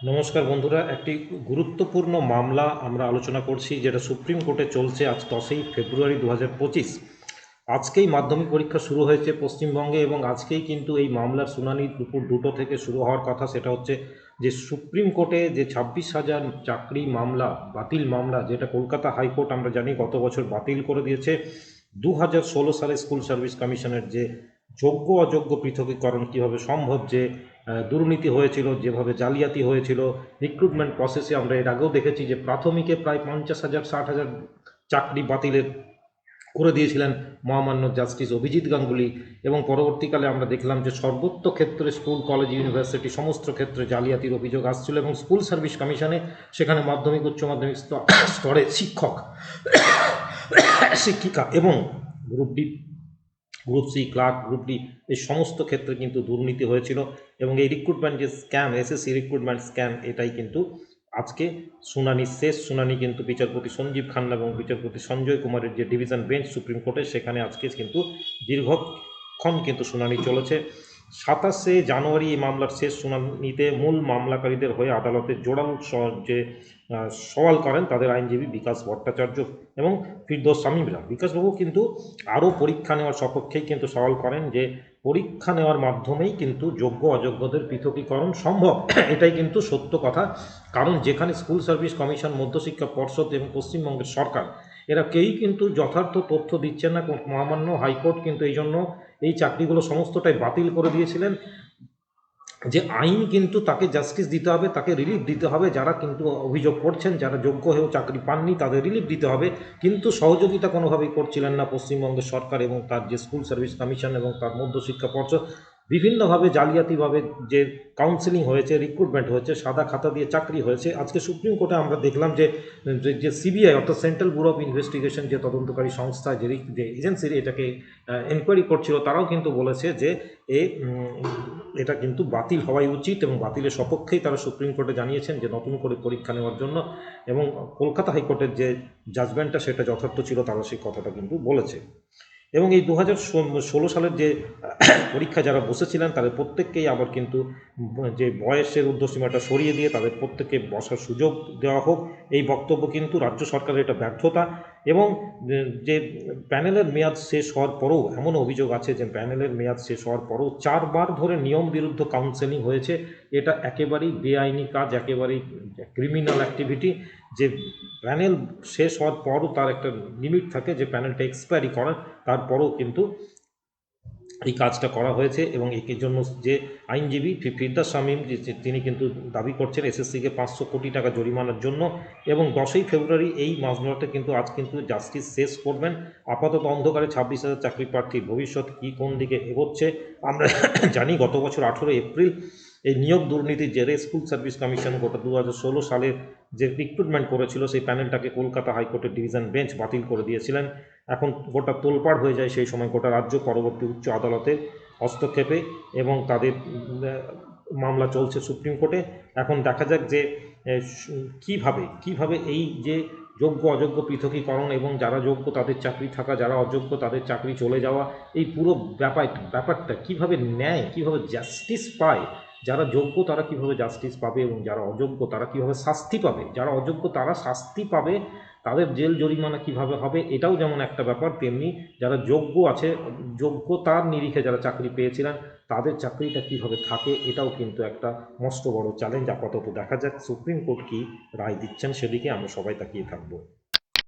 নমস্কার বন্ধুরা, একটি গুরুত্বপূর্ণ মামলা আমরা আলোচনা করছি যেটা সুপ্রিম কোর্টে চলছে। আজ 10ই ফেব্রুয়ারি 2025। আজকেই মাধ্যমিক পরীক্ষা শুরু হয়েছে পশ্চিমবঙ্গে এবং আজকেই কিন্তু এই মামলার শুনানি দুপুর 2টো থেকে শুরু হওয়ার কথা। সেটা হচ্ছে যে সুপ্রিম কোর্টে যে 26,000 চাকরি মামলা, বাতিল মামলা, যেটা কলকাতা হাইকোর্ট আমরা জানি গত বছর বাতিল করে দিয়েছে। 2016 সালে স্কুল সার্ভিস কমিশনের যে যোগ্য অযোগ্য পৃথকীকরণ কীভাবে সম্ভব, যে দুর্নীতি হয়েছিল, যেভাবে জালিয়াতি হয়েছিল রিক্রুটমেন্ট প্রসেসে, আমরা এর আগেও দেখেছি যে প্রাথমিকে প্রায় 50,000 60,000 চাকরি বাতিলের করে দিয়েছিলেন মহামান্য জাস্টিস অভিজিৎ গাঙ্গুলি, এবং পরবর্তীকালে আমরা দেখলাম যে সর্বত্র ক্ষেত্রে স্কুল কলেজ ইউনিভার্সিটি সমস্ত ক্ষেত্রে জালিয়াতির অভিযোগ আসছিল। এবং স্কুল সার্ভিস কমিশনে সেখানে মাধ্যমিক উচ্চ মাধ্যমিক স্তরে শিক্ষক শিক্ষিকা এবং group D, group C clerk, group D, এই সমস্ত ক্ষেত্রে কিন্তু দুর্নীতি হয়েছিল। এবং এই রিক্রুটমেন্ট যে স্ক্যাম, এসএসসি রিক্রুটমেন্ট স্ক্যাম, এটাই কিন্তু আজকে শুনানি, শেষ শুনানি কিন্তু বিচারপতি সঞ্জীব খান্না এবং বিচারপতি সঞ্জয় কুমারের যে ডিভিশন বেঞ্চ সুপ্রিম কোর্টে, সেখানে আজকে কিন্তু দীর্ঘক্ষণ কিন্তু শুনানি চলেছে। 27শে জানুয়ারি এই মামলার শেষ শুনানিতে মূল মামলাকারীদের হয়ে আদালতে জোরালো যে সওয়াল করেন তাদের আইনজীবী বিকাশ ভট্টাচার্য এবং ফিরদৌস শামীমরা। বিকাশবাবু কিন্তু আরও পরীক্ষা নেওয়ার সপক্ষেই কিন্তু সওয়াল করেন যে পরীক্ষা নেওয়ার মাধ্যমেই কিন্তু যোগ্য অযোগ্যদের পৃথকীকরণ সম্ভব। এটাই কিন্তু সত্য কথা। কারণ যেখানে স্কুল সার্ভিস কমিশন, মধ্যশিক্ষা পর্ষদ এবং পশ্চিমবঙ্গের সরকার, এরা কেউই কিন্তু যথার্থ তথ্য দিচ্ছেন না। মহামান্য হাইকোর্ট কিন্তু এই জন্য এই চাকরিগুলো সমস্তটাই বাতিল করে দিয়েছিলেন। যে আইন কিন্তু তাকে জাস্টিস দিতে হবে, তাকে রিলিফ দিতে হবে। যারা কিন্তু অভিযোগ করছেন, যারা যোগ্য হয়েও চাকরি পাননি, তাদের রিলিফ দিতে হবে। কিন্তু সহযোগিতা কোনোভাবেই করছিলেন না পশ্চিমবঙ্গের সরকার এবং তার যে স্কুল সার্ভিস কমিশন এবং তার মধ্যশিক্ষা পর্ষদ। বিভিন্নভাবে জালিয়াতিভাবে যে কাউন্সেলিং হয়েছে, রিক্রুটমেন্ট হয়েছে, সাদা খাতা দিয়ে চাকরি হয়েছে। আজকে সুপ্রিম কোর্টে আমরা দেখলাম যে যে সিবিআই অর্থাৎ সেন্ট্রাল ব্যুরো অফ ইনভেস্টিগেশন, যে তদন্তকারী সংস্থা, যে এজেন্সি এটাকে এনকোয়ারি করছিল, তারাও কিন্তু বলেছে যে এটা কিন্তু বাতিল হওয়াই উচিত এবং বাতিলের সপক্ষেই তারা সুপ্রিম কোর্টে জানিয়েছেন যে নতুন করে পরীক্ষা নেওয়ার জন্য। এবং কলকাতা হাইকোর্টের যে জাজমেন্টটা সেটা যথার্থ ছিল, তারা সেই কথাটা কিন্তু বলেছে। এবং এই 2016 সালের যে পরীক্ষা যারা বসেছিলেন তাদের প্রত্যেককেই আবার কিন্তু যে বয়সের ঊর্ধ্বসীমাটা সরিয়ে দিয়ে তাদের প্রত্যেককে বসার সুযোগ দেওয়া হোক, এই বক্তব্য কিন্তু রাজ্য সরকারের এটা ব্যর্থতা। এবং যে প্যানেলের মেয়াদ শেষ হওয়ার পরেও, এমন অভিযোগ আছে যে প্যানেলের মেয়াদ শেষ হওয়ার পরেও 4বার ধরে নিয়ম বিরুদ্ধ কাউন্সেলিং হয়েছে। এটা একেবারেই বেআইনি কাজ, একেবারেই ক্রিমিনাল অ্যাক্টিভিটি। যে প্যানেল শেষ হওয়ার পরও তার একটা লিমিট থাকে যে প্যানেলটা এক্সপায়ারি করার, তারপরেও কিন্তু এই কাজটা করা হয়েছে। এবং এর জন্য যে আইনজীবী ফিরদৌস শামীম, তিনি কিন্তু দাবি করছেন এসএসসিকে 500 কোটি টাকা জরিমানার জন্য। এবং 10ই ফেব্রুয়ারি এই মামলাতে কিন্তু আজ কিন্তু জাস্টিস শেষ করবেন। আপাতত অন্ধকারে 26,000 চাকরি প্রার্থীর ভবিষ্যৎ কী কোন দিকে এগোচ্ছে আমরা জানি। গত বছর 18 এপ্রিল এই নিয়োগ দুর্নীতির জেরে স্কুল সার্ভিস কমিশন গোটা 2016 সালে যে রিক্রুটমেন্ট করেছিল সেই প্যানেলটাকে কলকাতা হাইকোর্টের ডিভিশন বেঞ্চ বাতিল করে দিয়েছিলেন। এখন গোটা তোলপাড় হয়ে যায় সেই সময় গোটা রাজ্য, পরবর্তী উচ্চ আদালতের হস্তক্ষেপে, এবং তাদের মামলা চলছে সুপ্রিম কোর্টে। এখন দেখা যাক যে কিভাবে এই যে যোগ্য অযোগ্য পৃথকীকরণ এবং যারা যোগ্য তাদের চাকরি থাকা, যারা অযোগ্য তাদের চাকরি চলে যাওয়া, এই পুরো ব্যাপারটা কিভাবে নেয়, কিভাবে জাস্টিস পায়। যারা যোগ্য তারা কিভাবে জাস্টিস পাবে এবং যারা অযোগ্য তারা কিভাবে শাস্তি পাবে। যারা অযোগ্য তারা শাস্তি পাবে, তাদের জেল জরিমানা কিভাবে হবে, এটাও যেমন একটা ব্যাপার, তেমনি যারা যোগ্য আছে, যোগ্যতার নিরিখে যারা চাকরি পেয়েছিলেন তাদের চাকরিটা কিভাবে থাকে, এটাও কিন্তু একটা মস্ত বড় চ্যালেঞ্জ। আপাতত দেখা যাক সুপ্রিম কোর্ট কি রায় দিচ্ছেন, সেদিকে আমরা সবাই তাকিয়ে থাকবো।